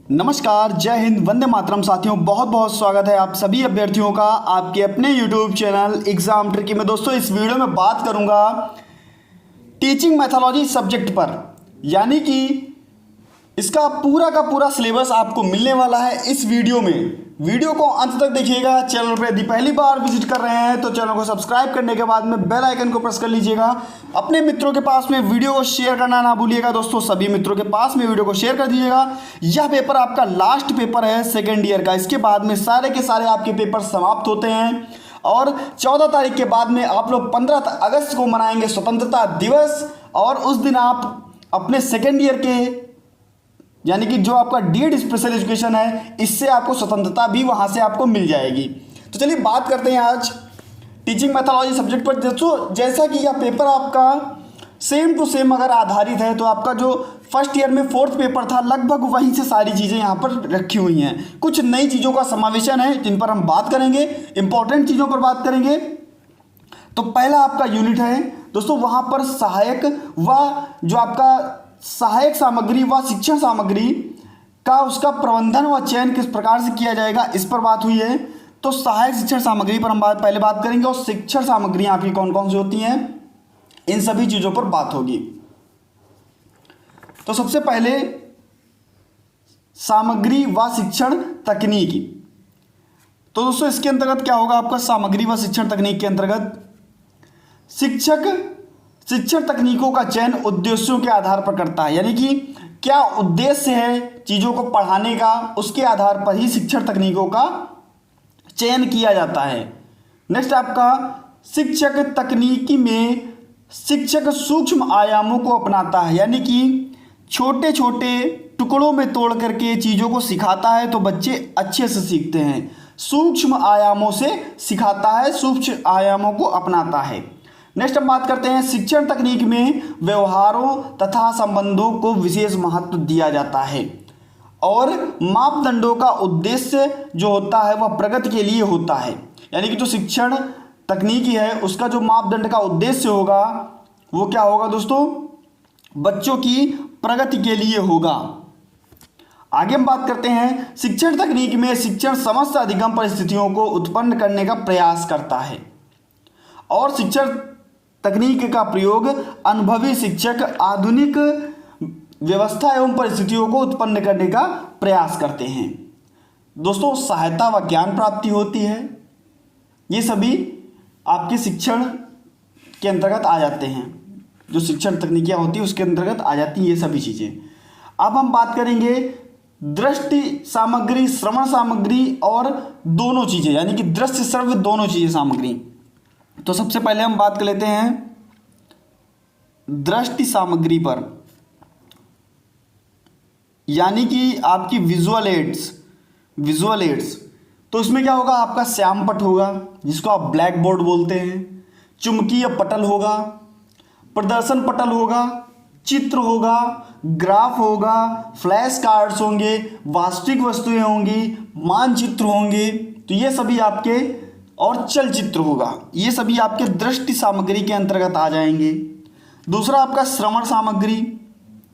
नमस्कार, जय हिंद, वंदे मातरम। साथियों, बहुत बहुत स्वागत है आप सभी अभ्यर्थियों का आपके अपने YouTube चैनल एग्जाम ट्रिकी में। दोस्तों, इस वीडियो में बात करूंगा टीचिंग मैथोलॉजी सब्जेक्ट पर, यानी कि इसका पूरा का पूरा सिलेबस आपको मिलने वाला है इस वीडियो में। वीडियो को अंत तक देखिएगा। चैनल पर यदि पहली बार विजिट कर रहे हैं तो चैनल को सब्सक्राइब करने के बाद में बेल आइकन को प्रेस कर लीजिएगा। अपने मित्रों के पास में वीडियो को शेयर करना ना भूलिएगा। दोस्तों, सभी मित्रों के पास में वीडियो को शेयर कर दीजिएगा। यह पेपर आपका लास्ट पेपर है सेकेंड ईयर का। इसके बाद में सारे के सारे आपके पेपर समाप्त होते हैं और 14 तारीख के बाद में आप लोग 15 अगस्त को मनाएंगे स्वतंत्रता दिवस। और उस दिन आप अपने सेकेंड ईयर के, यानी कि जो आपका डीएड स्पेशल एजुकेशन है, इससे आपको स्वतंत्रता भी वहां से आपको मिल जाएगी। तो चलिए बात करते हैं आज टीचिंग मैथोलॉजी सब्जेक्ट पर। दोस्तों, जैसा कि यह पेपर आपका सेम टू सेम अगर आधारित है तो आपका जो फर्स्ट ईयर में फोर्थ पेपर था, लगभग वहीं से सारी चीज़ें यहाँ पर रखी हुई हैं। कुछ नई चीज़ों का समावेशन है जिन पर हम बात करेंगे, इंपॉर्टेंट चीज़ों पर बात करेंगे। तो पहला आपका यूनिट है दोस्तों, वहाँ पर सहायक व जो आपका सहायक सामग्री व शिक्षण सामग्री का उसका प्रबंधन व चयन किस प्रकार से किया जाएगा, इस पर बात हुई है। तो सहायक शिक्षण सामग्री पर हम पहले बात करेंगे और शिक्षण सामग्रियां आपकी कौन कौन सी होती हैं, इन सभी चीज़ों पर बात होगी। तो सबसे पहले सामग्री व शिक्षण तकनीकी। तो दोस्तों, इसके अंतर्गत क्या होगा आपका सामग्री व शिक्षण तकनीक के अंतर्गत शिक्षण तकनीकों का चयन उद्देश्यों के आधार पर करता है, यानी कि क्या उद्देश्य है चीज़ों को पढ़ाने का, उसके आधार पर ही शिक्षण तकनीकों का चयन किया जाता है। नेक्स्ट आपका शिक्षक तकनीकी में शिक्षक सूक्ष्म आयामों को अपनाता है, यानी कि छोटे छोटे टुकड़ों में तोड़ करके चीज़ों को सिखाता है तो बच्चे अच्छे से सीखते हैं। सूक्ष्म आयामों से सिखाता है, सूक्ष्म आयामों को अपनाता है। नेक्स्ट हम बात करते हैं शिक्षण तकनीक में व्यवहारों तथा संबंधों को विशेष महत्व दिया जाता है और मापदंडों का उद्देश्य जो होता है वह प्रगति के लिए होता है, यानी कि जो शिक्षण तकनीकी है उसका जो मापदंड का उद्देश्य होगा वो क्या होगा दोस्तों, बच्चों की प्रगति के लिए होगा। आगे हम बात करते हैं शिक्षण तकनीक में शिक्षण समस्त अधिगम परिस्थितियों को उत्पन्न करने का प्रयास करता है और शिक्षण तकनीक का प्रयोग अनुभवी शिक्षक आधुनिक व्यवस्था एवं परिस्थितियों को उत्पन्न करने का प्रयास करते हैं। दोस्तों, सहायता व ज्ञान प्राप्ति होती है, ये सभी आपके शिक्षण के अंतर्गत आ जाते हैं। जो शिक्षण तकनीकियाँ होती है उसके अंतर्गत आ जाती हैं ये सभी चीज़ें। अब हम बात करेंगे दृष्टि सामग्री, श्रवण सामग्री और दोनों चीज़ें, यानी कि दृश्य श्रव्य दोनों चीज़ें सामग्री। तो सबसे पहले हम बात कर लेते हैं दृष्टि सामग्री पर, यानी कि आपकी विजुअल एड्स। तो इसमें क्या होगा, आपका श्याम पट होगा जिसको आप ब्लैक बोर्ड बोलते हैं, चुंबकीय पटल होगा, प्रदर्शन पटल होगा, चित्र होगा, ग्राफ होगा, फ्लैश कार्ड्स होंगे, वास्तविक वस्तुएं होंगी, मानचित्र होंगे। तो ये सभी आपके, और चलचित्र होगा, ये सभी आपके दृष्टि सामग्री के अंतर्गत आ जाएंगे। दूसरा आपका श्रवण सामग्री,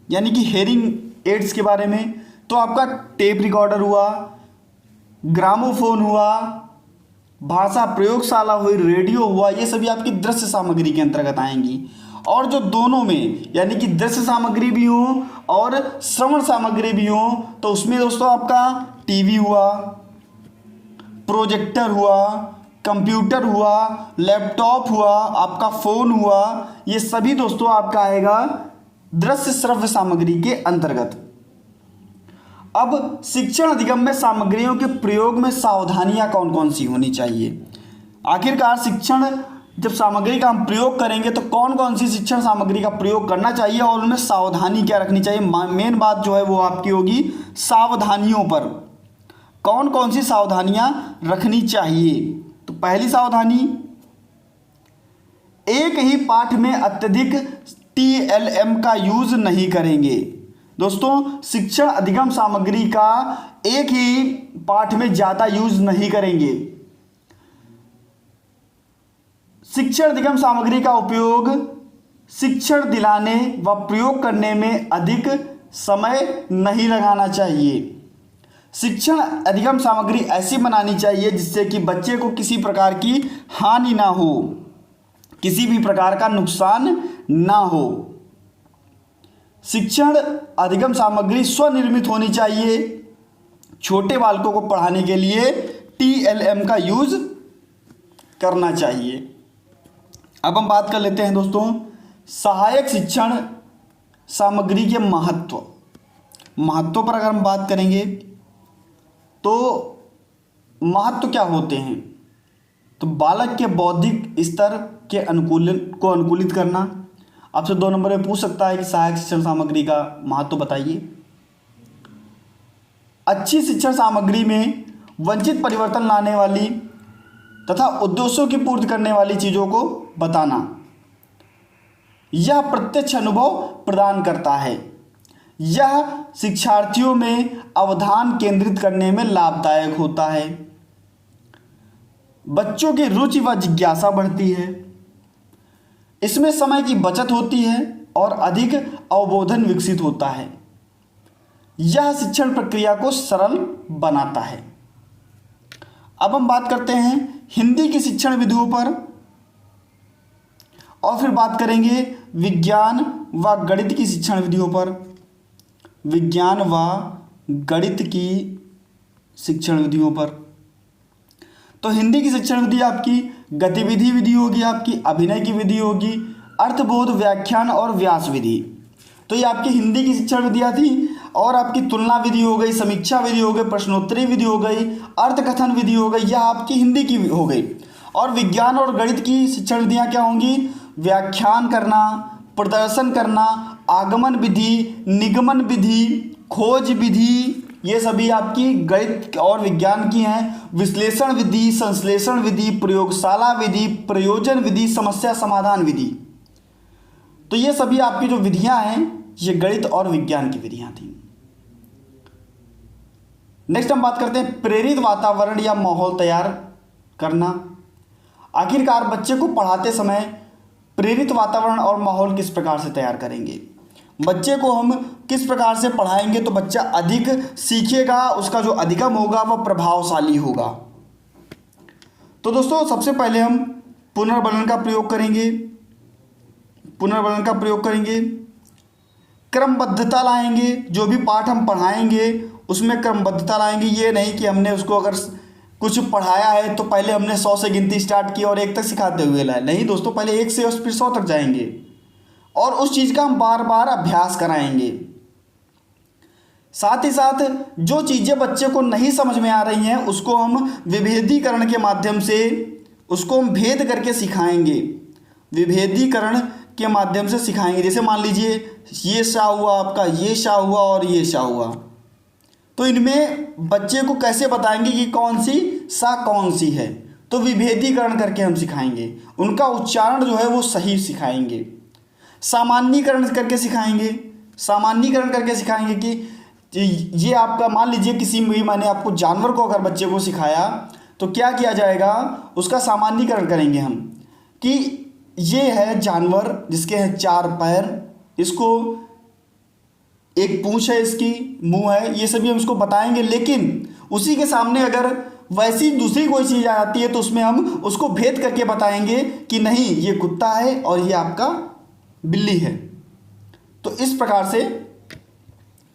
यानी कि हेयरिंग एड्स के बारे में। तो आपका टेप रिकॉर्डर हुआ, ग्रामोफोन हुआ, भाषा प्रयोगशाला हुई, रेडियो हुआ, ये सभी आपकी दृश्य सामग्री के अंतर्गत आएंगी। और जो दोनों में, यानी कि दृश्य सामग्री भी हो और श्रवण सामग्री भी हो, तो उसमें दोस्तों आपका टीवी हुआ, प्रोजेक्टर हुआ, कंप्यूटर हुआ, लैपटॉप हुआ, आपका फ़ोन हुआ, ये सभी दोस्तों आपका आएगा दृश्य श्रव्य सामग्री के अंतर्गत। अब शिक्षण अधिगम में सामग्रियों के प्रयोग में सावधानियां कौन कौन सी होनी चाहिए। आखिरकार शिक्षण जब सामग्री का हम प्रयोग करेंगे तो कौन कौन सी शिक्षण सामग्री का प्रयोग करना चाहिए और उनमें सावधानी क्या रखनी चाहिए। मेन बात जो है वो आपकी होगी सावधानियों पर, कौन कौन सी सावधानियां रखनी चाहिए। तो पहली सावधानी, एक ही पाठ में अत्यधिक टीएलएम का यूज नहीं करेंगे। दोस्तों, शिक्षण अधिगम सामग्री का एक ही पाठ में ज़्यादा यूज नहीं करेंगे। शिक्षण अधिगम सामग्री का उपयोग शिक्षण दिलाने व प्रयोग करने में अधिक समय नहीं लगाना चाहिए। शिक्षण अधिगम सामग्री ऐसी बनानी चाहिए जिससे कि बच्चे को किसी प्रकार की हानि ना हो, किसी भी प्रकार का नुकसान ना हो। शिक्षण अधिगम सामग्री स्वनिर्मित होनी चाहिए। छोटे बालकों को पढ़ाने के लिए TLM का यूज करना चाहिए। अब हम बात कर लेते हैं दोस्तों सहायक शिक्षण सामग्री के महत्व पर अगर हम बात करेंगे तो महत्व क्या होते हैं। तो बालक के बौद्धिक स्तर के अनुकूलित करना। आपसे 2 नंबर में पूछ सकता है कि सहायक शिक्षण सामग्री का महत्व बताइए। अच्छी शिक्षण सामग्री में वंचित परिवर्तन लाने वाली तथा उद्देश्यों की पूर्ति करने वाली चीज़ों को बताना। यह प्रत्यक्ष अनुभव प्रदान करता है। यह शिक्षार्थियों में अवधान केंद्रित करने में लाभदायक होता है। बच्चों की रुचि व जिज्ञासा बढ़ती है। इसमें समय की बचत होती है और अधिक अवबोधन विकसित होता है। यह शिक्षण प्रक्रिया को सरल बनाता है। अब हम बात करते हैं हिंदी की शिक्षण विधियों पर और फिर बात करेंगे विज्ञान व गणित की शिक्षण विधियों पर। विज्ञान व गणित की शिक्षण विधियों पर तो हिंदी की शिक्षण विधि आपकी गतिविधि विधि होगी, आपकी अभिनय की विधि होगी, अर्थबोध, व्याख्यान और व्यास विधि। तो ये आपकी हिंदी की शिक्षण विधियाँ थी। और आपकी तुलना विधि हो गई, समीक्षा विधि हो गई, प्रश्नोत्तरी विधि हो गई, अर्थकथन विधि हो गई, यह आपकी हिंदी की हो गई। और विज्ञान और गणित की शिक्षण विधियाँ क्या होंगी? व्याख्यान करना, प्रदर्शन करना, आगमन विधि, निगमन विधि, खोज विधि, ये सभी आपकी गणित और विज्ञान की हैं। विश्लेषण विधि, संश्लेषण विधि, प्रयोगशाला विधि, प्रयोजन विधि, समस्या समाधान विधि। तो ये सभी आपकी जो विधियां हैं ये गणित और विज्ञान की विधियां थी। नेक्स्ट हम बात करते हैं प्रेरित वातावरण या माहौल तैयार करना। आखिरकार बच्चे को पढ़ाते समय प्रेरित वातावरण और माहौल किस प्रकार से तैयार करेंगे? बच्चे को हम किस प्रकार से पढ़ाएंगे तो बच्चा अधिक सीखेगा, उसका जो अधिगम होगा वह प्रभावशाली होगा। तो दोस्तों सबसे पहले हम पुनर्वर्णन का प्रयोग करेंगे, क्रमबद्धता लाएंगे। जो भी पाठ हम पढ़ाएंगे उसमें क्रमबद्धता लाएंगे। ये नहीं कि हमने उसको अगर कुछ पढ़ाया है तो पहले हमने 100 से गिनती स्टार्ट की और 1 तक सिखाते हुए लाए। नहीं दोस्तों, पहले 1 से और फिर 100 तक जाएंगे और उस चीज़ का हम बार बार अभ्यास कराएंगे। साथ ही साथ जो चीज़ें बच्चे को नहीं समझ में आ रही हैं उसको हम विभेदीकरण के माध्यम से उसको हम भेद करके सिखाएंगे। विभेदीकरण के माध्यम से सिखाएंगे। जैसे मान लीजिए ये शाह हुआ आपका, ये शाह हुआ और ये शाह हुआ, तो इनमें बच्चे को कैसे बताएंगे कि कौन सी सा कौन सी है? तो विभेदीकरण करके हम सिखाएंगे। उनका उच्चारण जो है वो सही सिखाएंगे। सामान्यीकरण करके सिखाएंगे कि ये आपका मान लीजिए किसी भी मैंने आपको जानवर को अगर बच्चे को सिखाया तो क्या किया जाएगा, उसका सामान्यीकरण करेंगे हम कि ये है जानवर जिसके हैं 4 पैर, इसको एक पूंछ है, इसकी मुंह है, ये सभी हम उसको बताएंगे। लेकिन उसी के सामने अगर वैसी दूसरी कोई चीज़ आ जाती है तो उसमें हम उसको भेद करके बताएंगे कि नहीं ये कुत्ता है और ये आपका बिल्ली है। तो इस प्रकार से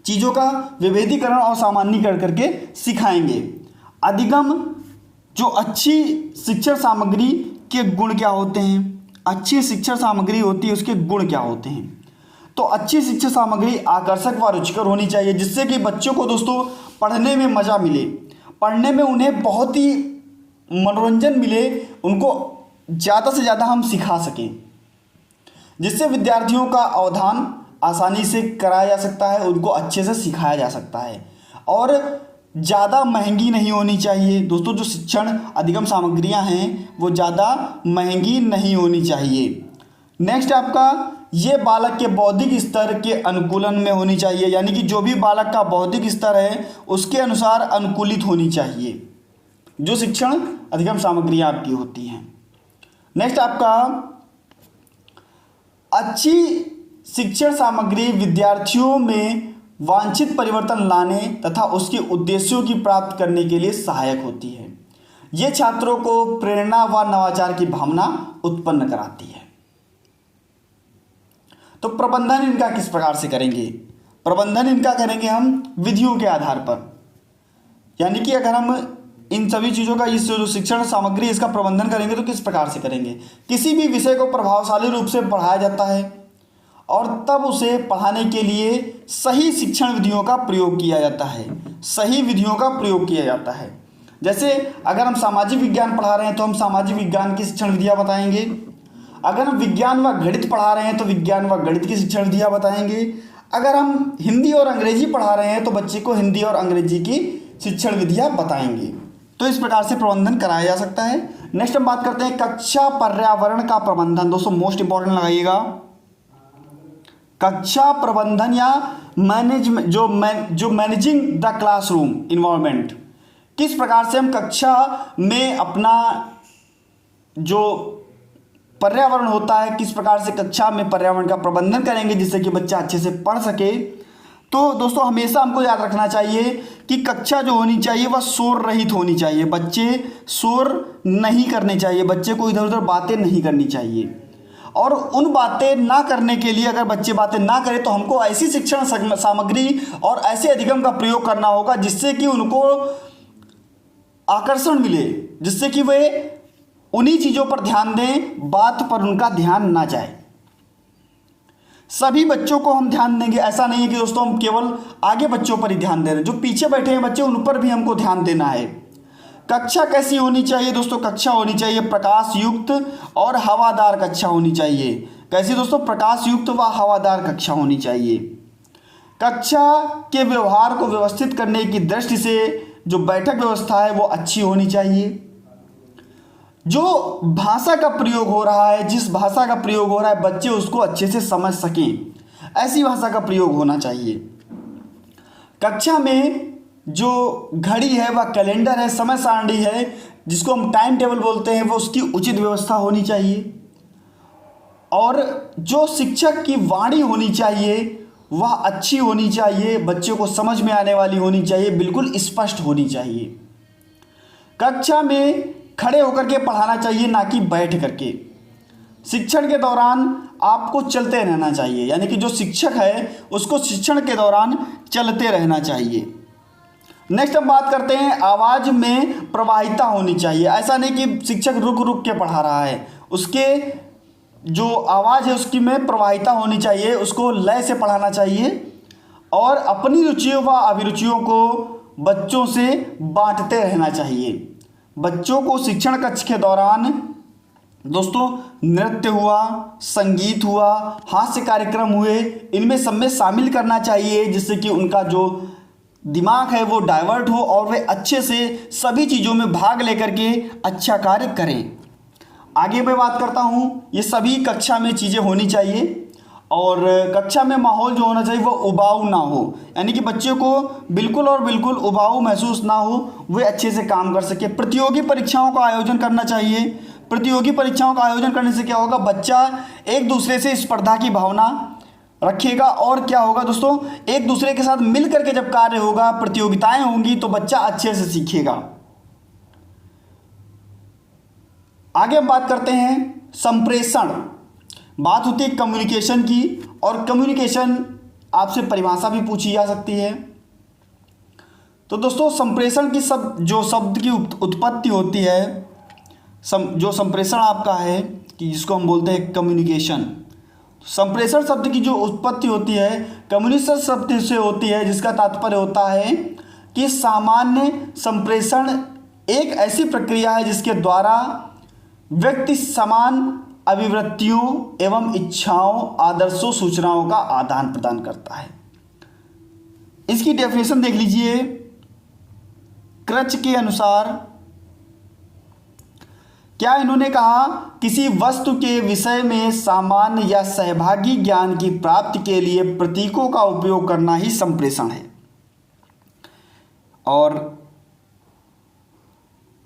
चीज़ों का विभेदीकरण और सामान्यीकरण करके सिखाएंगे। अधिगम, जो अच्छी शिक्षण सामग्री के गुण क्या होते हैं? अच्छी शिक्षण सामग्री होती है, उसके गुण क्या होते हैं? तो अच्छी शिक्षण सामग्री आकर्षक व रुचिकर होनी चाहिए जिससे कि बच्चों को दोस्तों पढ़ने में मज़ा मिले, पढ़ने में उन्हें बहुत ही मनोरंजन मिले, उनको ज़्यादा से ज़्यादा हम सिखा सकें, जिससे विद्यार्थियों का अवधान आसानी से कराया जा सकता है, उनको अच्छे से सिखाया जा सकता है। और ज़्यादा महंगी नहीं होनी चाहिए दोस्तों। जो शिक्षण अधिगम सामग्रियां हैं वो ज़्यादा महंगी नहीं होनी चाहिए। नेक्स्ट आपका ये बालक के बौद्धिक स्तर के अनुकूलन में होनी चाहिए, यानी कि जो भी बालक का बौद्धिक स्तर है उसके अनुसार अनुकूलित होनी चाहिए जो शिक्षण अधिगम सामग्रियां आपकी होती हैं। नेक्स्ट आपका अच्छी शिक्षण सामग्री विद्यार्थियों में वांछित परिवर्तन लाने तथा उसके उद्देश्यों की प्राप्त करने के लिए सहायक होती है। ये छात्रों को प्रेरणा व नवाचार की भावना उत्पन्न कराती है। तो प्रबंधन इनका किस प्रकार से करेंगे? प्रबंधन इनका करेंगे हम विधियों के आधार पर, यानी कि अगर हम इन सभी चीज़ों का इस जो शिक्षण सामग्री इसका प्रबंधन करेंगे तो किस प्रकार से करेंगे? किसी भी विषय को प्रभावशाली रूप से पढ़ाया जाता है और तब उसे पढ़ाने के लिए सही शिक्षण विधियों का प्रयोग किया जाता है। सही विधियों का प्रयोग किया जाता है। जैसे अगर हम सामाजिक विज्ञान पढ़ा रहे हैं तो हम सामाजिक विज्ञान की शिक्षण विधियाँ बताएंगे। अगर हम विज्ञान व गणित पढ़ा रहे हैं तो विज्ञान व गणित की शिक्षण विधियाँ बताएंगे। अगर हम हिंदी और अंग्रेजी पढ़ा रहे हैं तो बच्चे को हिंदी और अंग्रेजी की शिक्षण विधियाँ बताएंगे। तो इस प्रकार से प्रबंधन कराया जा सकता है। नेक्स्ट हम बात करते हैं कक्षा पर्यावरण का प्रबंधन। दोस्तों मोस्ट इंपॉर्टेंट लगाइएगा, कक्षा प्रबंधन या मैनेजमेंट जो मैनेजिंग द क्लासरूम इन्वायरमेंट, किस प्रकार से हम कक्षा में अपना जो पर्यावरण होता है, किस प्रकार से कक्षा में पर्यावरण का प्रबंधन करेंगे जिससे कि बच्चा अच्छे से पढ़ सके। तो दोस्तों हमेशा हमको याद रखना चाहिए कि कक्षा जो होनी चाहिए वह शोर रहित होनी चाहिए। बच्चे शोर नहीं करने चाहिए, बच्चे को इधर उधर बातें नहीं करनी चाहिए। और उन बातें ना करने के लिए अगर बच्चे बातें ना करें तो हमको ऐसी शिक्षण सामग्री और ऐसे अधिगम का प्रयोग करना होगा जिससे कि उनको आकर्षण मिले, जिससे कि वे उन्हीं चीज़ों पर ध्यान दें, बात पर उनका ध्यान ना जाए। सभी बच्चों को हम ध्यान देंगे, ऐसा नहीं है कि दोस्तों हम केवल आगे बच्चों पर ही ध्यान दे रहे हैं, जो पीछे बैठे हैं बच्चे उन पर भी हमको ध्यान देना है। कक्षा कैसी होनी चाहिए दोस्तों? कक्षा होनी चाहिए प्रकाश युक्त और हवादार कक्षा होनी चाहिए। कैसी दोस्तों? प्रकाश युक्त व हवादार कक्षा होनी चाहिए। कक्षा के व्यवहार को व्यवस्थित करने की दृष्टि से जो बैठक व्यवस्था है वो अच्छी होनी चाहिए। जो भाषा का प्रयोग हो रहा है, जिस भाषा का प्रयोग हो रहा है बच्चे उसको अच्छे से समझ सकें, ऐसी भाषा का प्रयोग होना चाहिए। कक्षा में जो घड़ी है वह कैलेंडर है, समय सारणी है, जिसको हम टाइम टेबल बोलते हैं, वो उसकी उचित व्यवस्था होनी चाहिए। और जो शिक्षक की वाणी होनी चाहिए वह अच्छी होनी चाहिए, बच्चे को समझ में आने वाली होनी चाहिए, बिल्कुल स्पष्ट होनी चाहिए। कक्षा में खड़े होकर के पढ़ाना चाहिए, ना कि बैठ करके। शिक्षण के दौरान आपको चलते रहना चाहिए, यानी कि जो शिक्षक है उसको शिक्षण के दौरान चलते रहना चाहिए। नेक्स्ट हम बात करते हैं आवाज़ में प्रवाहिता होनी चाहिए। ऐसा नहीं कि शिक्षक रुक रुक के पढ़ा रहा है, उसके जो आवाज़ है उसकी में प्रवाहिता होनी चाहिए, उसको लय से पढ़ाना चाहिए और अपनी रुचियों व अभिरुचियों को बच्चों से बांटते रहना चाहिए। बच्चों को शिक्षण कक्ष के दौरान दोस्तों नृत्य हुआ, संगीत हुआ, हास्य कार्यक्रम हुए, इनमें सब में शामिल करना चाहिए जिससे कि उनका जो दिमाग है वो डाइवर्ट हो और वे अच्छे से सभी चीज़ों में भाग लेकर के अच्छा कार्य करें। आगे मैं बात करता हूँ, ये सभी कक्षा में चीज़ें होनी चाहिए और कक्षा में माहौल जो होना चाहिए वो उबाऊ ना हो, यानी कि बच्चे को बिल्कुल और बिल्कुल उबाऊ महसूस ना हो, वे अच्छे से काम कर सके। प्रतियोगी परीक्षाओं का आयोजन करना चाहिए। प्रतियोगी परीक्षाओं का आयोजन करने से क्या होगा? बच्चा एक दूसरे से स्पर्धा की भावना रखेगा और क्या होगा दोस्तों, एक दूसरे के साथ मिल करके जब कार्य होगा, प्रतियोगिताएं होंगी तो बच्चा अच्छे से सीखेगा। आगे हम बात करते हैं संप्रेषण। बात होती है कम्युनिकेशन की और कम्युनिकेशन आपसे परिभाषा भी पूछी जा सकती है। तो दोस्तों संप्रेषण की जो शब्द की उत्पत्ति होती है, जो संप्रेषण आपका है कि जिसको हम बोलते हैं कम्युनिकेशन, संप्रेषण शब्द की जो उत्पत्ति होती है कम्युनिकेशन शब्द से होती है, जिसका तात्पर्य होता है कि सामान्य संप्रेषण एक ऐसी प्रक्रिया है जिसके द्वारा व्यक्ति समान अभिवृत्तियों एवं इच्छाओं, आदर्शों, सूचनाओं का आदान प्रदान करता है। इसकी डेफिनेशन देख लीजिए। क्रच के अनुसार क्या इन्होंने कहा, किसी वस्तु के विषय में सामान्य या सहभागी ज्ञान की प्राप्ति के लिए प्रतीकों का उपयोग करना ही संप्रेषण है। और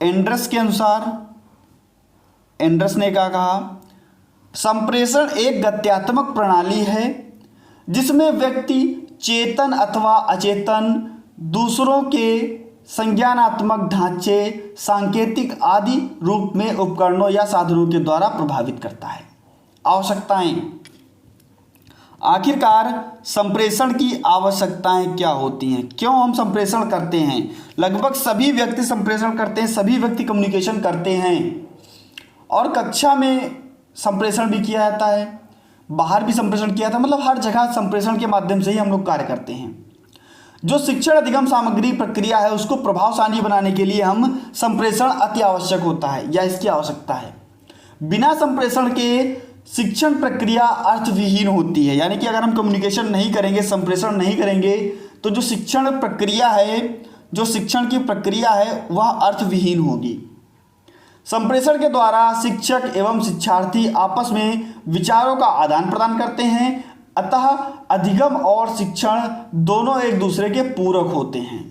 एंडर्स के अनुसार, एंडर्स ने क्या कहा, संप्रेषण एक गत्यात्मक प्रणाली है जिसमें व्यक्ति चेतन अथवा अचेतन, दूसरों के संज्ञानात्मक ढांचे, सांकेतिक आदि रूप में उपकरणों या साधनों के द्वारा प्रभावित करता है। आवश्यकताएं, आखिरकार संप्रेषण की आवश्यकताएं क्या होती हैं, क्यों हम संप्रेषण करते हैं। लगभग सभी व्यक्ति संप्रेषण करते हैं, सभी व्यक्ति कम्युनिकेशन करते हैं, और कक्षा में संप्रेषण भी किया जाता है, बाहर भी संप्रेषण किया जाता है, मतलब हर जगह संप्रेषण के माध्यम से ही हम लोग कार्य करते हैं। जो शिक्षण अधिगम सामग्री प्रक्रिया है उसको प्रभावशाली बनाने के लिए हम संप्रेषण अति आवश्यक होता है या इसकी आवश्यकता है। बिना संप्रेषण के शिक्षण प्रक्रिया अर्थविहीन होती है, यानी कि अगर हम कम्युनिकेशन नहीं करेंगे, संप्रेषण नहीं करेंगे, तो जो शिक्षण प्रक्रिया है, जो शिक्षण की प्रक्रिया है वह अर्थविहीन होगी। संप्रेषण के द्वारा शिक्षक एवं शिक्षार्थी आपस में विचारों का आदान प्रदान करते हैं, अतः अधिगम और शिक्षण दोनों एक दूसरे के पूरक होते हैं।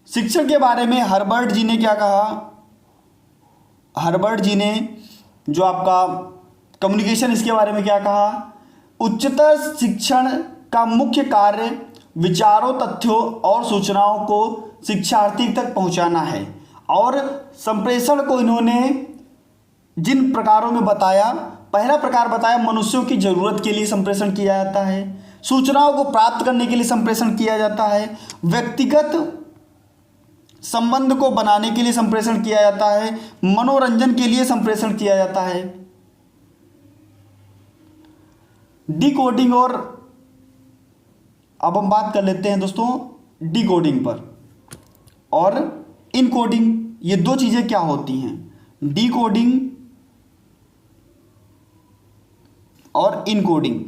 शिक्षण के बारे में हर्बर्ट जी ने क्या कहा, हर्बर्ट जी ने जो आपका कम्युनिकेशन, इसके बारे में क्या कहा, उच्चतर शिक्षण का मुख्य कार्य विचारों, तथ्यों और सूचनाओं को शिक्षार्थी तक पहुंचाना है। और संप्रेषण को इन्होंने जिन प्रकारों में बताया, पहला प्रकार बताया मनुष्यों की ज़रूरत के लिए संप्रेषण किया जाता है, सूचनाओं को प्राप्त करने के लिए संप्रेषण किया जाता है, व्यक्तिगत संबंध को बनाने के लिए संप्रेषण किया जाता है, मनोरंजन के लिए संप्रेषण किया जाता है। डिकोडिंग, और अब हम बात कर लेते हैं दोस्तों डिकोडिंग पर और इनकोडिंग। ये दो चीज़ें क्या होती हैं, डिकोडिंग और इनकोडिंग।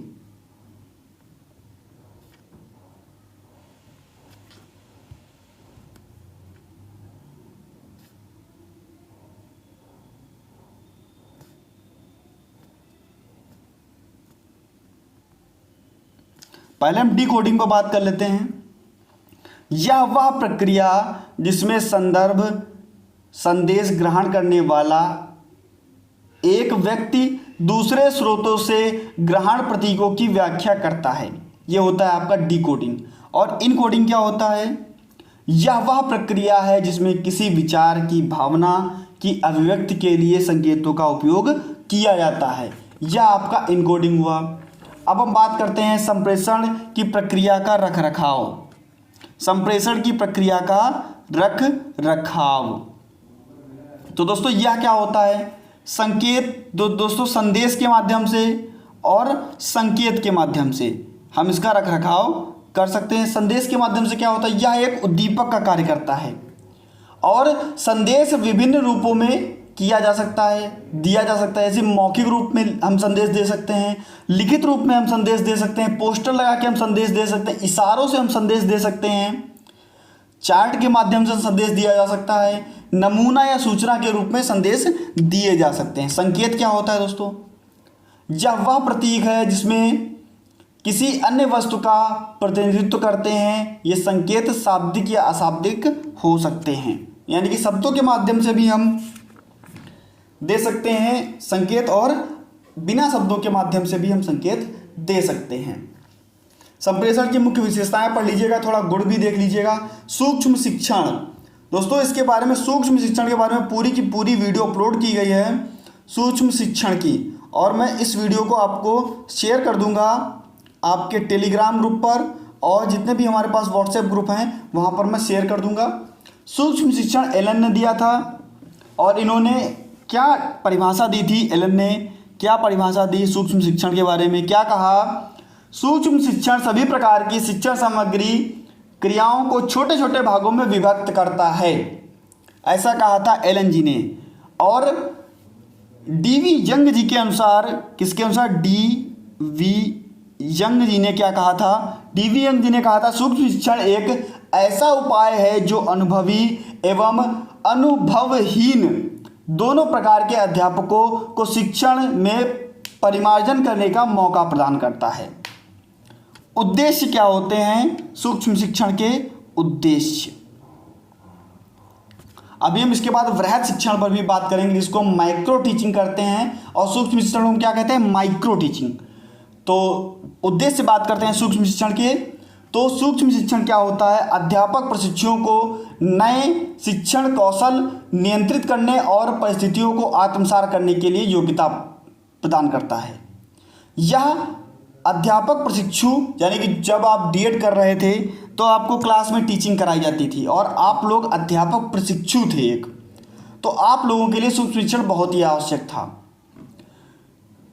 पहले हम डिकोडिंग पर बात कर लेते हैं। यह वह प्रक्रिया जिसमें संदर्भ संदेश ग्रहण करने वाला एक व्यक्ति दूसरे स्रोतों से ग्रहण प्रतीकों की व्याख्या करता है, यह होता है आपका डिकोडिंग। और इनकोडिंग क्या होता है, यह वह प्रक्रिया है जिसमें किसी विचार की भावना की अभिव्यक्ति के लिए संकेतों का उपयोग किया जाता है, यह आपका इनकोडिंग हुआ। अब हम बात करते हैं संप्रेषण की प्रक्रिया का रखरखाव। संप्रेषण की प्रक्रिया का रखरखाव, तो दोस्तों यह क्या होता है, संकेत दोस्तों संदेश के माध्यम से और संकेत के माध्यम से हम इसका रखरखाव कर सकते हैं। संदेश के माध्यम से क्या होता है, यह एक उद्दीपक का कार्य करता है और संदेश विभिन्न रूपों में किया जा सकता है, दिया जा सकता है। जैसे मौखिक रूप में हम संदेश दे सकते हैं, लिखित रूप में हम संदेश दे सकते हैं, पोस्टर लगा के हम संदेश दे सकते हैं, इशारों से हम संदेश दे सकते हैं, चार्ट के माध्यम से संदेश दिया जा सकता है, नमूना या सूचना के रूप में संदेश दिए जा सकते हैं। संकेत क्या होता है दोस्तों, यह वह प्रतीक है जिसमें किसी अन्य वस्तु का प्रतिनिधित्व करते हैं। ये संकेत शाब्दिक या अशाब्दिक हो सकते हैं, यानी कि शब्दों के माध्यम से भी हम दे सकते हैं संकेत और बिना शब्दों के माध्यम से भी हम संकेत दे सकते हैं। संप्रेषण की मुख्य विशेषताएं पढ़ लीजिएगा, थोड़ा गुण भी देख लीजिएगा। सूक्ष्म शिक्षण, दोस्तों इसके बारे में, सूक्ष्म शिक्षण के बारे में पूरी की पूरी वीडियो अपलोड की गई है सूक्ष्म शिक्षण की, और मैं इस वीडियो को आपको शेयर कर दूंगा आपके टेलीग्राम ग्रुप पर, और जितने भी हमारे पास व्हाट्सएप ग्रुप हैं वहाँ पर मैं शेयर कर दूंगा। सूक्ष्म शिक्षण एलन ने दिया था, और इन्होंने क्या परिभाषा दी थी, एलन ने क्या परिभाषा दी सूक्ष्म शिक्षण के बारे में, क्या कहा, सूक्ष्म शिक्षण सभी प्रकार की शिक्षण सामग्री क्रियाओं को छोटे छोटे भागों में विभक्त करता है, ऐसा कहा था एलन जी ने। और डीवी यंग जी के अनुसार, किसके अनुसार, डीवी यंग जी ने क्या कहा था, डीवी यंग जी ने कहा था सूक्ष्म शिक्षण एक ऐसा उपाय है जो अनुभवी एवं अनुभवहीन दोनों प्रकार के अध्यापकों को शिक्षण में परिमार्जन करने का मौका प्रदान करता है। उद्देश्य क्या होते हैं सूक्ष्म शिक्षण के उद्देश्य, अभी हम इसके बाद वृहद शिक्षण पर भी बात करेंगे जिसको माइक्रो टीचिंग करते हैं, और सूक्ष्म शिक्षण को क्या कहते हैं, माइक्रो टीचिंग। तो उद्देश्य बात करते हैं सूक्ष्म शिक्षण के। तो सूक्ष्म शिक्षण क्या होता है? अध्यापक प्रशिक्षुओं को नए शिक्षण कौशल नियंत्रित करने और परिस्थितियों को आत्मसात करने के लिए योग्यता प्रदान करता है। यह अध्यापक प्रशिक्षु यानी कि जब आप डीएड कर रहे थे तो आपको क्लास में टीचिंग कराई जाती थी और आप लोग अध्यापक प्रशिक्षु थे एक, तो आप लोगों के लिए सूक्ष्म शिक्षण बहुत ही आवश्यक था।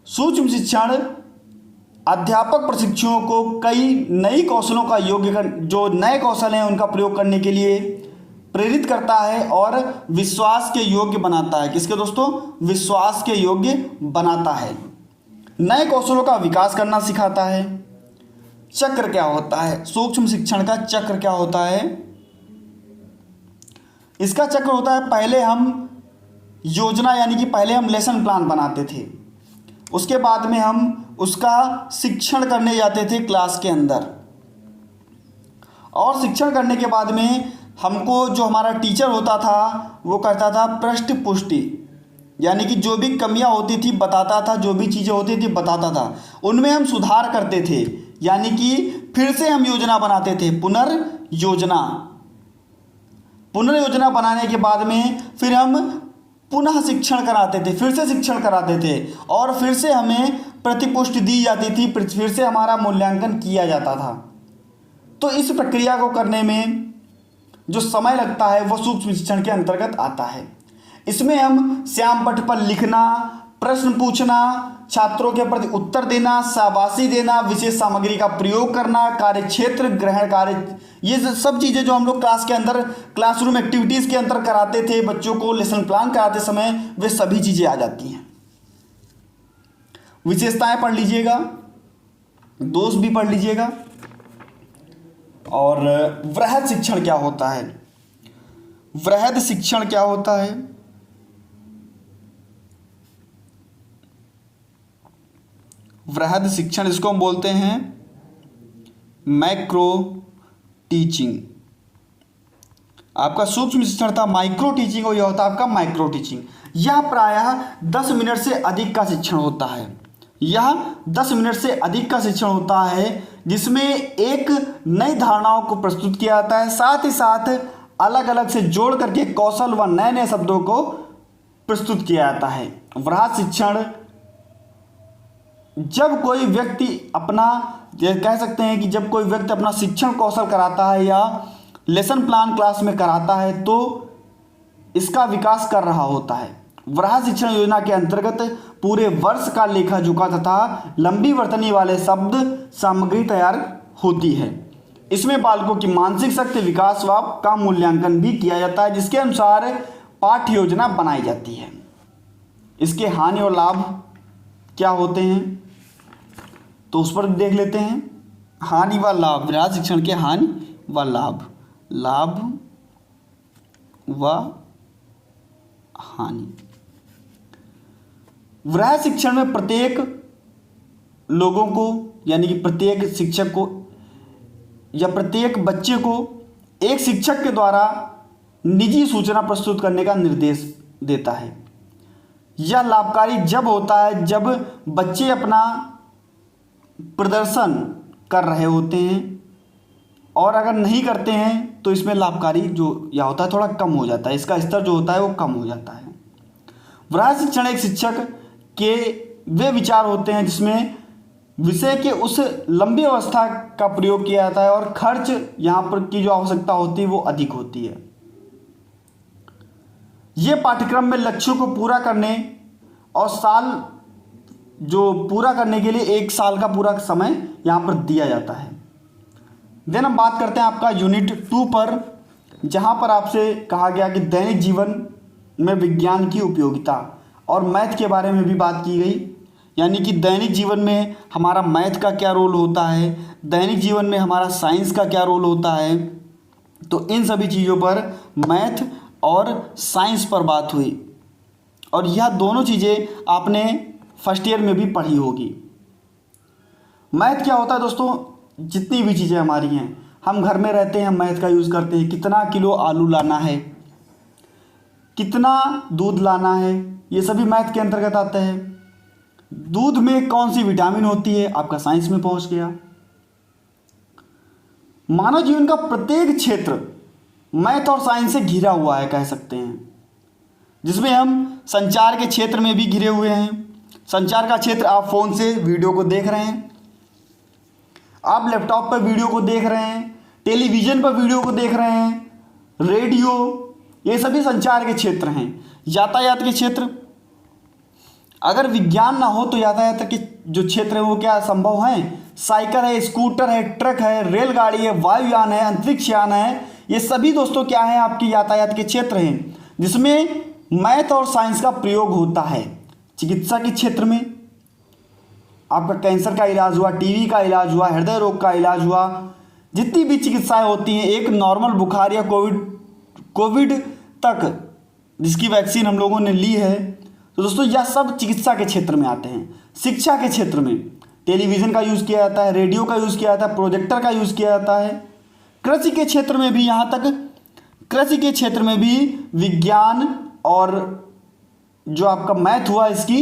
सूक्ष्म शिक्षण अध्यापक प्रशिक्षुओं को कई नई कौशलों का जो नए कौशल हैं उनका प्रयोग करने के लिए प्रेरित करता है और विश्वास के योग्य बनाता है। किसके दोस्तों? विश्वास के योग्य बनाता है, नए कौशलों का विकास करना सिखाता है। चक्र क्या होता है? सूक्ष्म शिक्षण का चक्र क्या होता है? इसका चक्र होता है, पहले हम योजना यानी कि पहले हम लेसन प्लान बनाते थे, उसके बाद में हम उसका शिक्षण करने जाते थे क्लास के अंदर, और शिक्षण करने के बाद में हमको जो हमारा टीचर होता था वो करता था पृष्ठ पुष्टि, यानी कि जो भी कमियां होती थी बताता था, जो भी चीज़ें होती थी बताता था, उनमें हम सुधार करते थे, यानी कि फिर से हम योजना बनाते थे, पुनर्योजना बनाने के बाद में फिर हम पुनः शिक्षण कराते थे, फिर से शिक्षण कराते थे और फिर से हमें प्रतिपुष्टि दी जाती थी, फिर से हमारा मूल्यांकन किया जाता था। तो इस प्रक्रिया को करने में जो समय लगता है वो सूक्ष्म शिक्षण के अंतर्गत आता है। इसमें हम श्याम पट्ट पर लिखना, प्रश्न पूछना, छात्रों के प्रति उत्तर देना, शाबाशी देना, विशेष सामग्री का प्रयोग करना, कार्यक्षेत्र ग्रहण कार्य, ये सब चीज़ें जो हम लोग क्लास के अंदर क्लासरूम एक्टिविटीज़ के अंदर कराते थे बच्चों को लेसन प्लान कराते समय, वे सभी चीज़ें आ जाती हैं। विशेषताएं पढ़ लीजिएगा, दोष भी पढ़ लीजिएगा। और वृहद शिक्षण क्या होता है? वृहद शिक्षण क्या होता है? वृहद शिक्षण इसको हम बोलते हैं मैक्रो टीचिंग। आपका सूक्ष्म शिक्षण था माइक्रो टीचिंग और यह होता है आपका माइक्रो टीचिंग। यह प्रायः 10 मिनट से अधिक का शिक्षण होता है। यह 10 मिनट से अधिक का शिक्षण होता है जिसमें एक नई धारणाओं को प्रस्तुत किया जाता है, साथ ही साथ अलग अलग से जोड़ करके कौशल व नए नए शब्दों को प्रस्तुत किया जाता है। वृहद शिक्षण जब कोई व्यक्ति अपना, कह सकते हैं कि जब कोई व्यक्ति अपना शिक्षण कौशल कराता है या लेसन प्लान क्लास में कराता है तो इसका विकास कर रहा होता है। वृहद शिक्षण योजना के अंतर्गत पूरे वर्ष का लेखा जोखा तथा लंबी वर्तनी वाले शब्द सामग्री तैयार होती है। इसमें बालकों की मानसिक शक्ति विकास व का मूल्यांकन भी किया जाता है, जिसके अनुसार पाठ्य योजना बनाई जाती है। इसके हानि और लाभ क्या होते हैं तो उस पर देख लेते हैं। हानि व लाभ, वृहद शिक्षण के हानि व लाभ, लाभ व हानि। वृहद शिक्षण में प्रत्येक लोगों को यानी कि प्रत्येक शिक्षक को या प्रत्येक बच्चे को एक शिक्षक के द्वारा निजी सूचना प्रस्तुत करने का निर्देश देता है। यह लाभकारी जब होता है जब बच्चे अपना प्रदर्शन कर रहे होते हैं, और अगर नहीं करते हैं तो इसमें लाभकारी जो यह होता है थोड़ा कम हो जाता है, इसका स्तर जो होता है वो कम हो जाता है। वृहद शिक्षण एक शिक्षक के वे विचार होते हैं जिसमें विषय के उस लंबी अवस्था का प्रयोग किया जाता है और खर्च यहाँ पर की जो आवश्यकता होती है वो अधिक होती है। ये पाठ्यक्रम में लक्ष्यों को पूरा करने और साल जो पूरा करने के लिए 1 साल का पूरा समय यहाँ पर दिया जाता है। देन हम बात करते हैं आपका यूनिट 2 पर, जहाँ पर आपसे कहा गया कि दैनिक जीवन में विज्ञान की उपयोगिता और मैथ के बारे में भी बात की गई, यानी कि दैनिक जीवन में हमारा मैथ का क्या रोल होता है, दैनिक जीवन में हमारा साइंस का क्या रोल होता है। तो इन सभी चीज़ों पर मैथ और साइंस पर बात हुई, और यह दोनों चीज़ें आपने फर्स्ट ईयर में भी पढ़ी होगी। मैथ क्या होता है दोस्तों? जितनी भी चीज़ें हमारी हैं, हम घर में रहते हैं, मैथ का यूज़ करते हैं। कितना किलो आलू लाना है, कितना दूध लाना है, ये सभी मैथ के अंतर्गत आते हैं। दूध में कौन सी विटामिन होती है, आपका साइंस में पहुंच गया। मानव जीवन का प्रत्येक क्षेत्र मैथ और साइंस से घिरा हुआ है कह सकते हैं, जिसमें हम संचार के क्षेत्र में भी घिरे हुए हैं। संचार का क्षेत्र, आप फ़ोन से वीडियो को देख रहे हैं, आप लैपटॉप पर वीडियो को देख रहे हैं, टेलीविज़न पर वीडियो को देख रहे हैं, रेडियो, ये सभी संचार के क्षेत्र हैं। यातायात के क्षेत्र, अगर विज्ञान ना हो तो यातायात के जो क्षेत्र है वो क्या संभव है? साइकिल है, स्कूटर है, ट्रक है, रेलगाड़ी है, वायुयान है, अंतरिक्ष यान है, ये सभी दोस्तों क्या है? आपकी यातायात के क्षेत्र हैं, जिसमें मैथ और साइंस का प्रयोग होता है। चिकित्सा के क्षेत्र में आपका कैंसर का इलाज हुआ, टीबी का इलाज हुआ, हृदय रोग का इलाज हुआ, जितनी भी चिकित्साएं होती हैं, एक नॉर्मल बुखार या कोविड तक जिसकी वैक्सीन हम लोगों ने ली है, तो दोस्तों यह सब चिकित्सा के क्षेत्र में आते हैं। शिक्षा के क्षेत्र में टेलीविज़न का यूज़ किया जाता है, रेडियो का यूज़ किया जाता है, प्रोजेक्टर का यूज़ किया जाता है। कृषि के क्षेत्र में भी, यहाँ तक कृषि के क्षेत्र में भी विज्ञान और जो आपका मैथ हुआ इसकी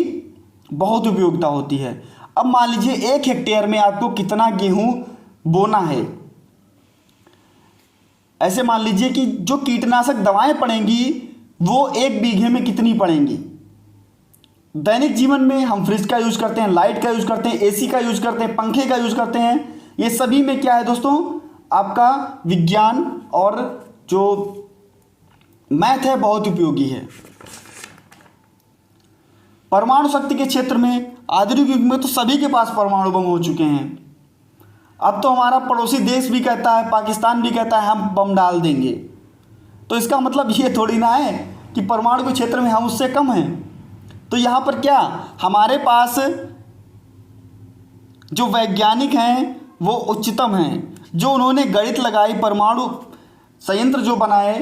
बहुत उपयोगिता होती है। अब मान लीजिए 1 हेक्टेयर में आपको कितना गेहूं बोना है। ऐसे मान लीजिए कि जो कीटनाशक दवाएं पड़ेंगी वो 1 बीघे में कितनी पड़ेंगी। दैनिक जीवन में हम फ्रिज का यूज़ करते हैं, लाइट का यूज़ करते हैं, एसी का यूज़ करते हैं, पंखे का यूज़ करते हैं। ये सभी में क्या है दोस्तों? आपका विज्ञान और जो मैथ है बहुत उपयोगी है। परमाणु शक्ति के क्षेत्र में आधुनिक युग में तो सभी के पास परमाणु बम हो चुके हैं। अब तो हमारा पड़ोसी देश भी कहता है, पाकिस्तान भी कहता है हम बम डाल देंगे। तो इसका मतलब ये थोड़ी ना है कि परमाणु के क्षेत्र में हम उससे कम हैं। तो यहाँ पर क्या हमारे पास जो वैज्ञानिक हैं वो उच्चतम हैं, जो उन्होंने गणित लगाई, परमाणु संयंत्र जो बनाए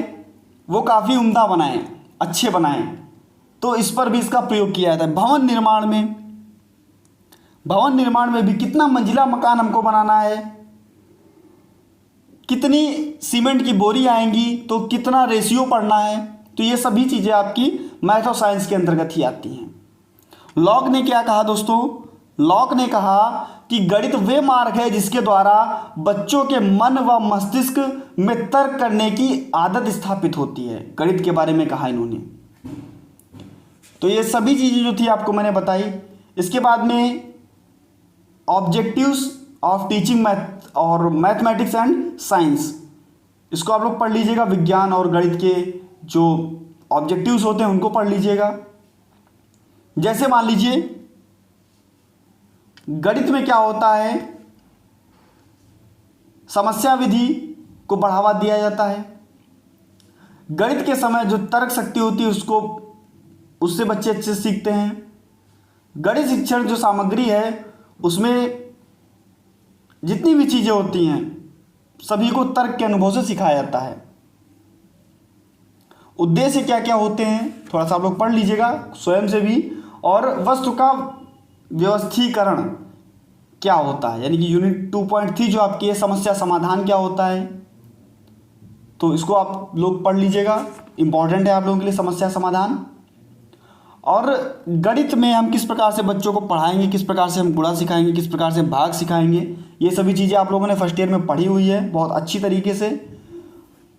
वो काफ़ी उम्दा बनाए, अच्छे बनाए। तो इस पर भी इसका प्रयोग किया जाता है। भवन निर्माण में भी कितना मंजिला मकान हमको बनाना है, कितनी सीमेंट की बोरी आएंगी, तो कितना रेशियो पढ़ना है, तो ये सभी चीज़ें आपकी मैथ और साइंस के अंतर्गत ही आती हैं। लॉक ने क्या कहा दोस्तों? लॉक ने कहा कि गणित वे मार्ग है जिसके द्वारा बच्चों के मन व मस्तिष्क में तर्क करने की आदत स्थापित होती है। गणित के बारे में कहा इन्होंने। तो ये सभी चीज़ें जो थी आपको मैंने बताई। इसके बाद में ऑब्जेक्टिव्स ऑफ टीचिंग मैथ और मैथमेटिक्स एंड साइंस, इसको आप लोग पढ़ लीजिएगा। विज्ञान और गणित के जो ऑब्जेक्टिव्स होते हैं उनको पढ़ लीजिएगा। जैसे मान लीजिए गणित में क्या होता है, समस्या विधि को बढ़ावा दिया जाता है। गणित के समय जो तर्क शक्ति होती है उससे बच्चे अच्छे से सीखते हैं। गणित शिक्षण जो सामग्री है उसमें जितनी भी चीज़ें होती हैं सभी को तर्क के अनुभव से सिखाया जाता है। उद्देश्य क्या क्या होते हैं थोड़ा सा आप लोग पढ़ लीजिएगा स्वयं से भी। और वस्तु का व्यवस्थीकरण क्या होता है, यानी कि यूनिट 2.3 जो आपकी है, समस्या समाधान क्या होता है, तो इसको आप लोग पढ़ लीजिएगा। इंपॉर्टेंट है आप लोगों के लिए समस्या समाधान। और गणित में हम किस प्रकार से बच्चों को पढ़ाएंगे, किस प्रकार से हम गुणा सिखाएंगे, किस प्रकार से भाग सिखाएंगे, ये सभी चीज़ें आप लोगों ने फर्स्ट ईयर में पढ़ी हुई है बहुत अच्छी तरीके से,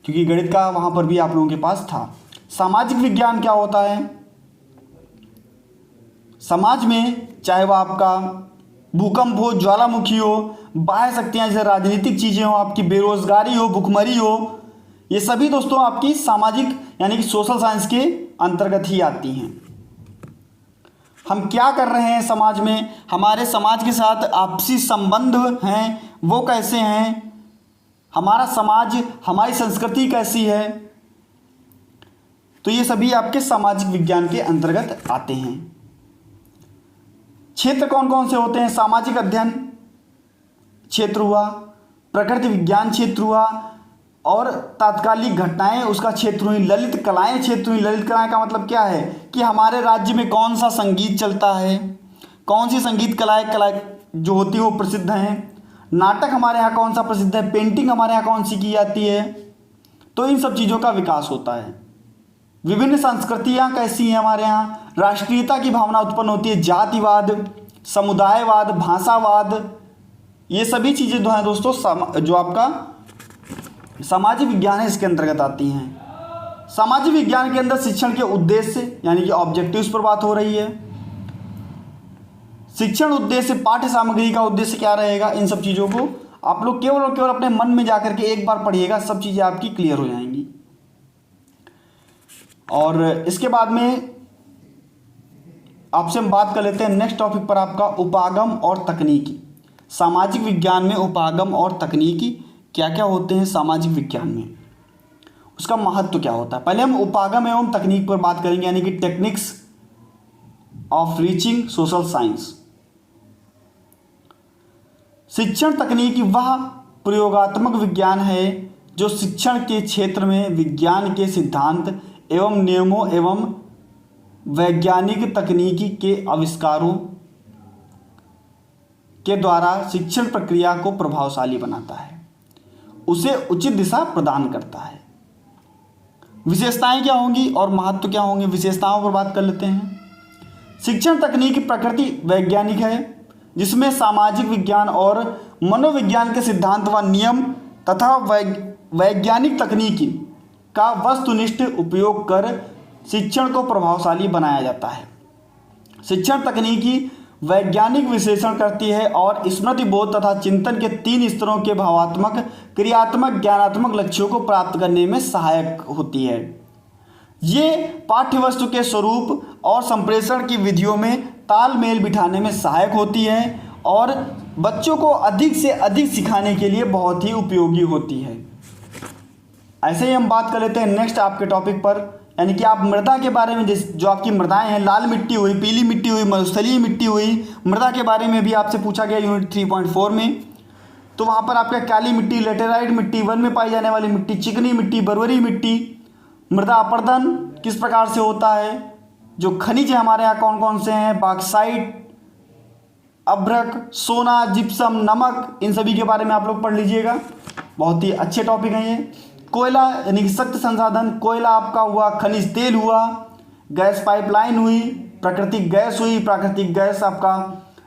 क्योंकि गणित का वहाँ पर भी आप लोगों के पास था। सामाजिक विज्ञान क्या होता है? समाज में चाहे वह आपका भूकंप हो, ज्वालामुखी हो, बाह्य शक्तियाँ जैसे राजनीतिक चीज़ें हो, आपकी बेरोजगारी हो, भुखमरी हो, ये सभी दोस्तों आपकी सामाजिक यानी कि सोशल साइंस के अंतर्गत ही आती हैं। हम क्या कर रहे हैं समाज में, हमारे समाज के साथ आपसी संबंध हैं वो कैसे हैं, हमारा समाज, हमारी संस्कृति कैसी है, तो ये सभी आपके सामाजिक विज्ञान के अंतर्गत आते हैं। क्षेत्र कौन कौन से होते हैं? सामाजिक अध्ययन क्षेत्र हुआ, प्रकृति विज्ञान क्षेत्र हुआ, और तात्कालिक घटनाएं उसका क्षेत्र हुई, ललित कलाएं क्षेत्र हुई। ललित कलाएं का मतलब क्या है कि हमारे राज्य में कौन सा संगीत चलता है, कौन सी संगीत कलाएं जो होती है वो प्रसिद्ध हैं। नाटक हमारे यहाँ कौन सा प्रसिद्ध है, पेंटिंग हमारे यहाँ कौन सी की जाती है, तो इन सब चीज़ों का विकास होता है। विभिन्न संस्कृतियाँ कैसी हैं हमारे यहाँ, राष्ट्रीयता की भावना उत्पन्न होती है, जातिवाद, समुदायवाद, भाषावाद, ये सभी चीज़ें जो हैं दोस्तों जो आपका सामाजिक विज्ञान है इसके अंतर्गत आती हैं। सामाजिक विज्ञान के अंदर शिक्षण के उद्देश्य यानी कि ऑब्जेक्टिव्स पर बात हो रही है। शिक्षण उद्देश्य, पाठ्य सामग्री का उद्देश्य क्या रहेगा, इन सब चीज़ों को आप लोग केवल और केवल अपने मन में जाकर के एक बार पढ़िएगा, सब चीज़ें आपकी क्लियर हो जाएंगी। और इसके बाद में आपसे हम बात कर लेते हैं नेक्स्ट टॉपिक पर, आपका उपागम और तकनीकी। सामाजिक विज्ञान में उपागम और तकनीकी क्या क्या होते हैं, सामाजिक विज्ञान में उसका महत्व क्या होता है। पहले हम उपागम एवं तकनीक पर बात करेंगे, यानी कि techniques of reaching social science. शिक्षण तकनीकी वह प्रयोगात्मक विज्ञान है जो शिक्षण के क्षेत्र में विज्ञान के सिद्धांत एवं नियमों एवं वैज्ञानिक तकनीकी के आविष्कारों के द्वारा शिक्षण प्रक्रिया को प्रभावशाली बनाता है, उसे उचित दिशा प्रदान करता है। विशेषताएं क्या होंगी और महत्व क्या होंगे, विशेषताओं पर बात कर लेते हैं। शिक्षण तकनीकी प्रकृति वैज्ञानिक है, जिसमें सामाजिक विज्ञान और मनोविज्ञान के सिद्धांत व नियम तथा वैज्ञानिक तकनीकी का वस्तुनिष्ठ उपयोग कर शिक्षण को प्रभावशाली बनाया जाता है। शिक्षण तकनीकी वैज्ञानिक विश्लेषण करती है और स्मृति बोध तथा चिंतन के 3 स्तरों के भावात्मक, क्रियात्मक, ज्ञानात्मक लक्ष्यों को प्राप्त करने में सहायक होती है। ये पाठ्यवस्तु के स्वरूप और संप्रेषण की विधियों में तालमेल बिठाने में सहायक होती है और बच्चों को अधिक से अधिक सिखाने के लिए बहुत ही उपयोगी होती है। ऐसे ही हम बात कर लेते हैं नेक्स्ट आपके टॉपिक पर, यानी कि आप मृदा के बारे में, जो आपकी मृदाएं हैं, लाल मिट्टी हुई, पीली मिट्टी हुई, मरुस्थलीय मिट्टी हुई, मृदा के बारे में भी आपसे पूछा गया यूनिट 3.4 में। तो वहाँ पर आपका काली मिट्टी, लेटेराइट मिट्टी, वन में पाई जाने वाली मिट्टी, चिकनी मिट्टी, बरवरी मिट्टी, मृदा अपरदन किस प्रकार से होता है, जो खनिज है हमारे यहाँ कौन कौन से हैं, बॉक्साइट, अभ्रक, सोना, जिप्सम, नमक, इन सभी के बारे में आप लोग पढ़ लीजिएगा, बहुत ही अच्छे टॉपिक हैं ये। कोयला यानी कि सख्त संसाधन, कोयला आपका हुआ, खनिज तेल हुआ, गैस पाइपलाइन हुई, प्राकृतिक गैस हुई, प्राकृतिक गैस आपका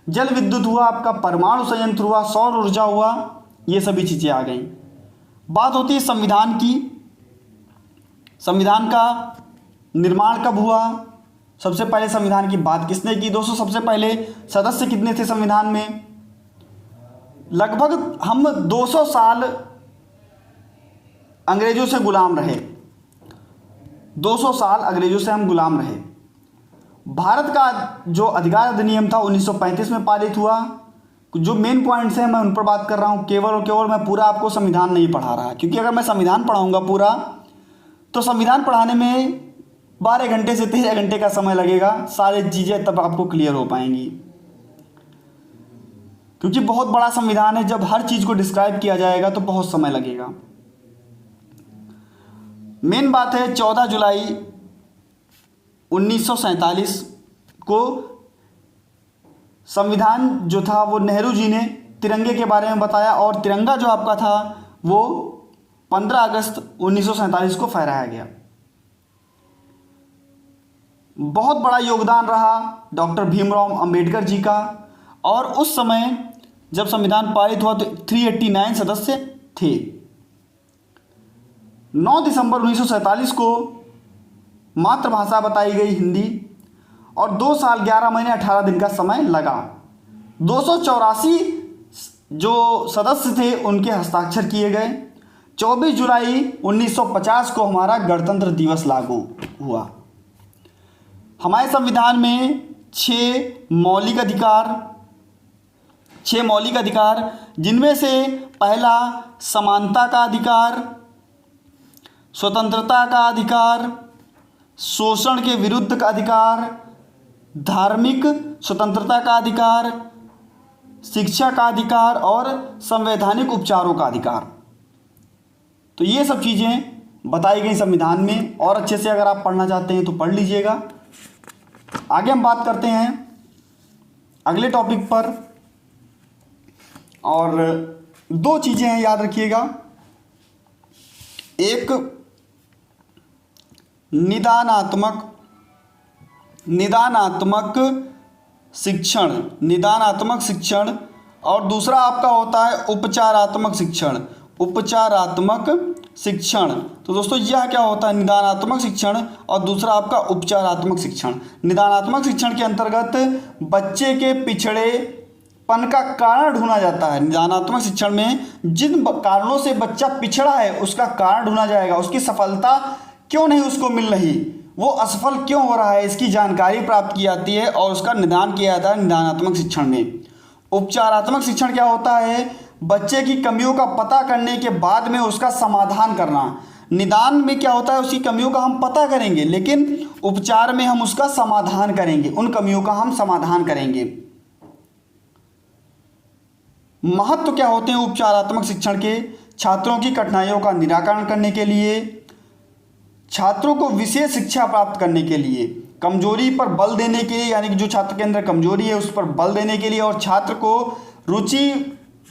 जल विद्युत हुआ, आपका परमाणु संयंत्र हुआ, सौर ऊर्जा हुआ, ये सभी चीज़ें आ गई। बात होती है संविधान की। संविधान का निर्माण कब हुआ, सबसे पहले संविधान की बात किसने की दोस्तों, सबसे पहले सदस्य कितने थे संविधान में। लगभग हम 200 साल अंग्रेजों से गुलाम रहे, 200 साल अंग्रेजों से हम गुलाम रहे। भारत का जो अधिकार अधिनियम था 1935 में पारित हुआ। जो मेन पॉइंट्स हैं मैं उन पर बात कर रहा हूँ, केवल और केवल मैं पूरा आपको संविधान नहीं पढ़ा रहा, क्योंकि अगर मैं संविधान पढ़ाऊँगा पूरा तो संविधान पढ़ाने में 12 घंटे से 13 घंटे का समय लगेगा, सारी चीज़ें तब आपको क्लियर हो पाएंगी, क्योंकि बहुत बड़ा संविधान है। जब हर चीज़ को डिस्क्राइब किया जाएगा तो बहुत समय लगेगा। मेन बात है 14 जुलाई 1947 को संविधान जो था वो नेहरू जी ने तिरंगे के बारे में बताया, और तिरंगा जो आपका था वो 15 अगस्त 1947 को फहराया गया। बहुत बड़ा योगदान रहा डॉक्टर भीमराव अंबेडकर जी का, और उस समय जब संविधान पारित हुआ तो 389 सदस्य थे। 9 दिसंबर 1947 को मातृभाषा बताई गई हिंदी, और 2 साल 11 महीने 18 दिन का समय लगा। 284 जो सदस्य थे उनके हस्ताक्षर किए गए। 24 जुलाई 1950 को हमारा गणतंत्र दिवस लागू हुआ। हमारे संविधान में 6 मौलिक अधिकार, जिनमें से पहला समानता का अधिकार, स्वतंत्रता का अधिकार, शोषण के विरुद्ध का अधिकार, धार्मिक स्वतंत्रता का अधिकार, शिक्षा का अधिकार और संवैधानिक उपचारों का अधिकार। तो ये सब चीज़ें बताई गई संविधान में, और अच्छे से अगर आप पढ़ना चाहते हैं तो पढ़ लीजिएगा। आगे हम बात करते हैं अगले टॉपिक पर, और 2 चीज़ें हैं याद रखिएगा। एक निदानात्मक शिक्षण, निदानात्मक शिक्षण, और दूसरा आपका होता है उपचारात्मक शिक्षण, उपचारात्मक शिक्षण। तो दोस्तों यह क्या होता है, निदानात्मक शिक्षण और दूसरा आपका उपचारात्मक शिक्षण। निदानात्मक शिक्षण के अंतर्गत बच्चे के पिछड़ेपन का कारण ढूंढा जाता है। निदानात्मक शिक्षण में जिन कारणों से बच्चा पिछड़ा है उसका कारण ढूंढा जाएगा, उसकी सफलता क्यों नहीं उसको मिल रही, वो असफल क्यों हो रहा है, इसकी जानकारी प्राप्त की जाती है और उसका निदान किया जाता है निदानात्मक शिक्षण में। उपचारात्मक शिक्षण क्या होता है, बच्चे की कमियों का पता करने के बाद में उसका समाधान करना। निदान में क्या होता है, उसकी कमियों का हम पता करेंगे, लेकिन उपचार में हम उसका समाधान करेंगे, उन कमियों का हम समाधान करेंगे। महत्व क्या होते हैं उपचारात्मक शिक्षण के, छात्रों की कठिनाइयों का निराकरण करने के लिए, छात्रों को विशेष शिक्षा प्राप्त करने के लिए, कमजोरी पर बल देने के लिए, यानी कि जो छात्र के अंदर कमजोरी है उस पर बल देने के लिए, और छात्र को रुचि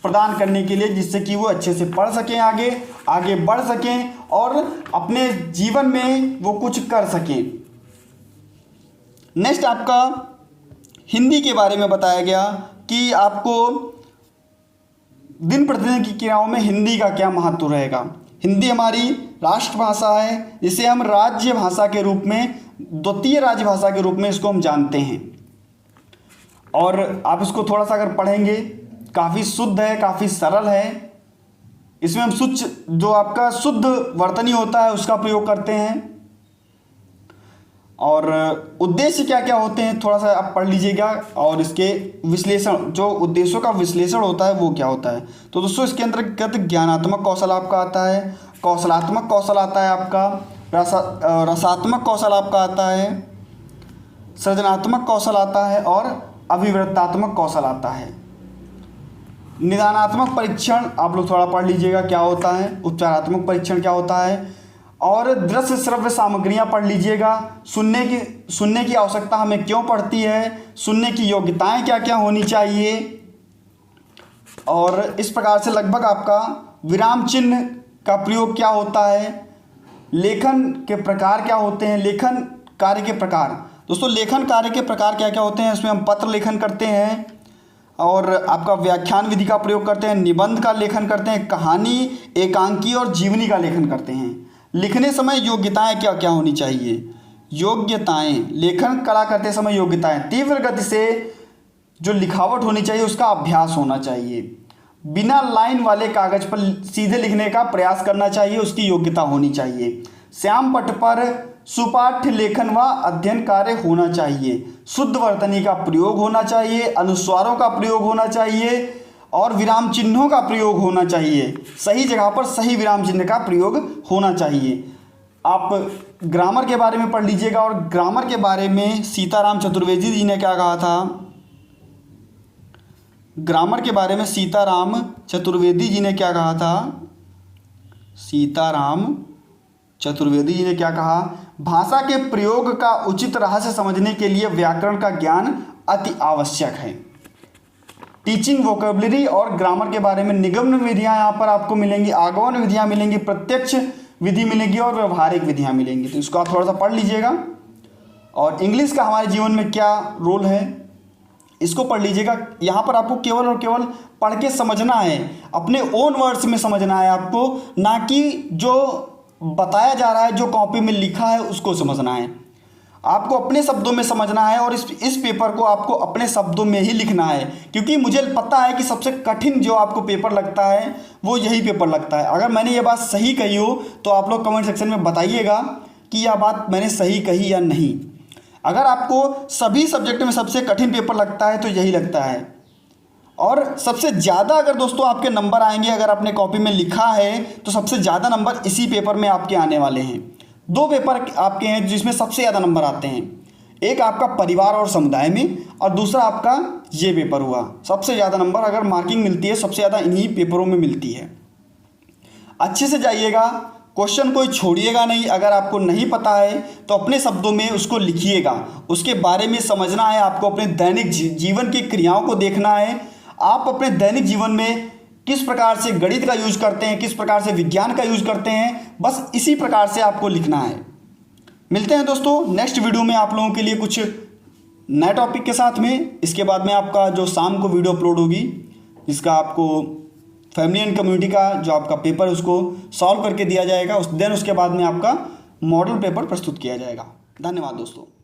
प्रदान करने के लिए, जिससे कि वो अच्छे से पढ़ सकें, आगे बढ़ सकें और अपने जीवन में वो कुछ कर सकें। नेक्स्ट आपका हिंदी के बारे में बताया गया कि आपको दिन प्रतिदिन की क्रियाओं में हिंदी का क्या महत्व रहेगा। हिंदी हमारी राष्ट्रभाषा है, जिसे हम राज्य भाषा के रूप में, द्वितीय राजभाषा के रूप में इसको हम जानते हैं। और आप इसको थोड़ा सा अगर पढ़ेंगे, काफ़ी शुद्ध है, काफ़ी सरल है। इसमें हम जो आपका शुद्ध वर्तनी होता है उसका प्रयोग करते हैं। और उद्देश्य क्या क्या होते हैं थोड़ा सा आप पढ़ लीजिएगा, और इसके विश्लेषण, जो उद्देश्यों का विश्लेषण होता है वो क्या होता है। तो दोस्तों इसके अंतर्गत ज्ञानात्मक कौशल आपका आता है, कौशलात्मक कौशल आता है आपका, रसात्मक कौशल आपका आता है, सृजनात्मक कौशल आता है और अभिवृत्तात्मक कौशल आता है। निदानात्मक परीक्षण आप लोग थोड़ा पढ़ लीजिएगा क्या होता है, उपचारात्मक परीक्षण क्या होता है, और दृश्य श्रव्य सामग्रियां पढ़ लीजिएगा। सुनने की आवश्यकता हमें क्यों पड़ती है, सुनने की योग्यताएं क्या क्या होनी चाहिए, और इस प्रकार से लगभग आपका विराम चिन्ह का प्रयोग क्या होता है, लेखन के प्रकार क्या होते हैं, लेखन कार्य के प्रकार। दोस्तों लेखन कार्य के प्रकार क्या क्या होते हैं, इसमें हम पत्र लेखन करते हैं और आपका व्याख्यान विधि का प्रयोग करते हैं, निबंध का लेखन करते हैं, कहानी, एकांकी और जीवनी का लेखन करते हैं। लिखने समय योग्यताएं क्या क्या होनी चाहिए, योग्यताएं, लेखन कला करते समय योग्यताएं, तीव्र गति से जो लिखावट होनी चाहिए उसका अभ्यास होना चाहिए, बिना लाइन वाले कागज पर सीधे लिखने का प्रयास करना चाहिए, उसकी योग्यता होनी चाहिए, श्याम पट पर सुपाठ्य लेखन व अध्ययन कार्य होना चाहिए, शुद्ध वर्तनी का प्रयोग होना चाहिए, अनुस्वारों का प्रयोग होना चाहिए और विराम चिन्हों का प्रयोग होना चाहिए, सही जगह पर सही विराम चिन्ह का प्रयोग होना चाहिए। आप ग्रामर के बारे में पढ़ लीजिएगा, और ग्रामर के बारे में सीताराम चतुर्वेदी जी ने क्या कहा था, ग्रामर के बारे में सीताराम चतुर्वेदी जी ने क्या कहा था, सीताराम चतुर्वेदी जी ने क्या कहा, भाषा के प्रयोग का उचित रहस्य समझने के लिए व्याकरण का ज्ञान अति आवश्यक है। टीचिंग वोकेबलरी और ग्रामर के बारे में निगमन विधियां यहाँ पर आपको मिलेंगी, आगमन विधियां मिलेंगी, प्रत्यक्ष विधि मिलेगी और व्यवहारिक विधियां मिलेंगी, तो इसको आप थोड़ा सा पढ़ लीजिएगा। और इंग्लिश का हमारे जीवन में क्या रोल है इसको पढ़ लीजिएगा। यहाँ पर आपको केवल और केवल पढ़ के समझना है, अपने ओन वर्ड्स में समझना है आपको, ना कि जो बताया जा रहा है, जो कॉपी में लिखा है उसको समझना है। आपको अपने शब्दों में समझना है और इस पेपर को आपको अपने शब्दों में ही लिखना है, क्योंकि मुझे पता है कि सबसे कठिन जो आपको पेपर लगता है वो यही पेपर लगता है। अगर मैंने ये बात सही कही हो तो आप लोग कमेंट सेक्शन में बताइएगा कि यह बात मैंने सही कही या नहीं। अगर आपको सभी सब्जेक्ट में सबसे कठिन पेपर लगता है तो यही लगता है, और सबसे ज़्यादा अगर दोस्तों आपके नंबर आएंगे, अगर आपने कॉपी में लिखा है तो सबसे ज़्यादा नंबर इसी पेपर में आपके आने वाले हैं। दो पेपर आपके हैं जिसमें सबसे ज़्यादा नंबर आते हैं, एक आपका परिवार और समुदाय में, और दूसरा आपका ये पेपर हुआ। सबसे ज़्यादा नंबर अगर मार्किंग मिलती है सबसे ज़्यादा इन्हीं पेपरों में मिलती है। अच्छे से जाइएगा, क्वेश्चन कोई छोड़िएगा नहीं। अगर आपको नहीं पता है तो अपने शब्दों में उसको लिखिएगा, उसके बारे में समझना है आपको, अपने दैनिक जीवन की क्रियाओं को देखना है। आप अपने दैनिक जीवन में किस प्रकार से गणित का यूज करते हैं, किस प्रकार से विज्ञान का यूज करते हैं, बस इसी प्रकार से आपको लिखना है। मिलते हैं दोस्तों नेक्स्ट वीडियो में आप लोगों के लिए कुछ नए टॉपिक के साथ में। इसके बाद में आपका जो शाम को वीडियो अपलोड होगी, जिसका आपको फैमिली एंड कम्युनिटी का जो आपका पेपर है उसको सॉल्व करके दिया जाएगा। उसके बाद में आपका मॉडल पेपर प्रस्तुत किया जाएगा। धन्यवाद दोस्तों।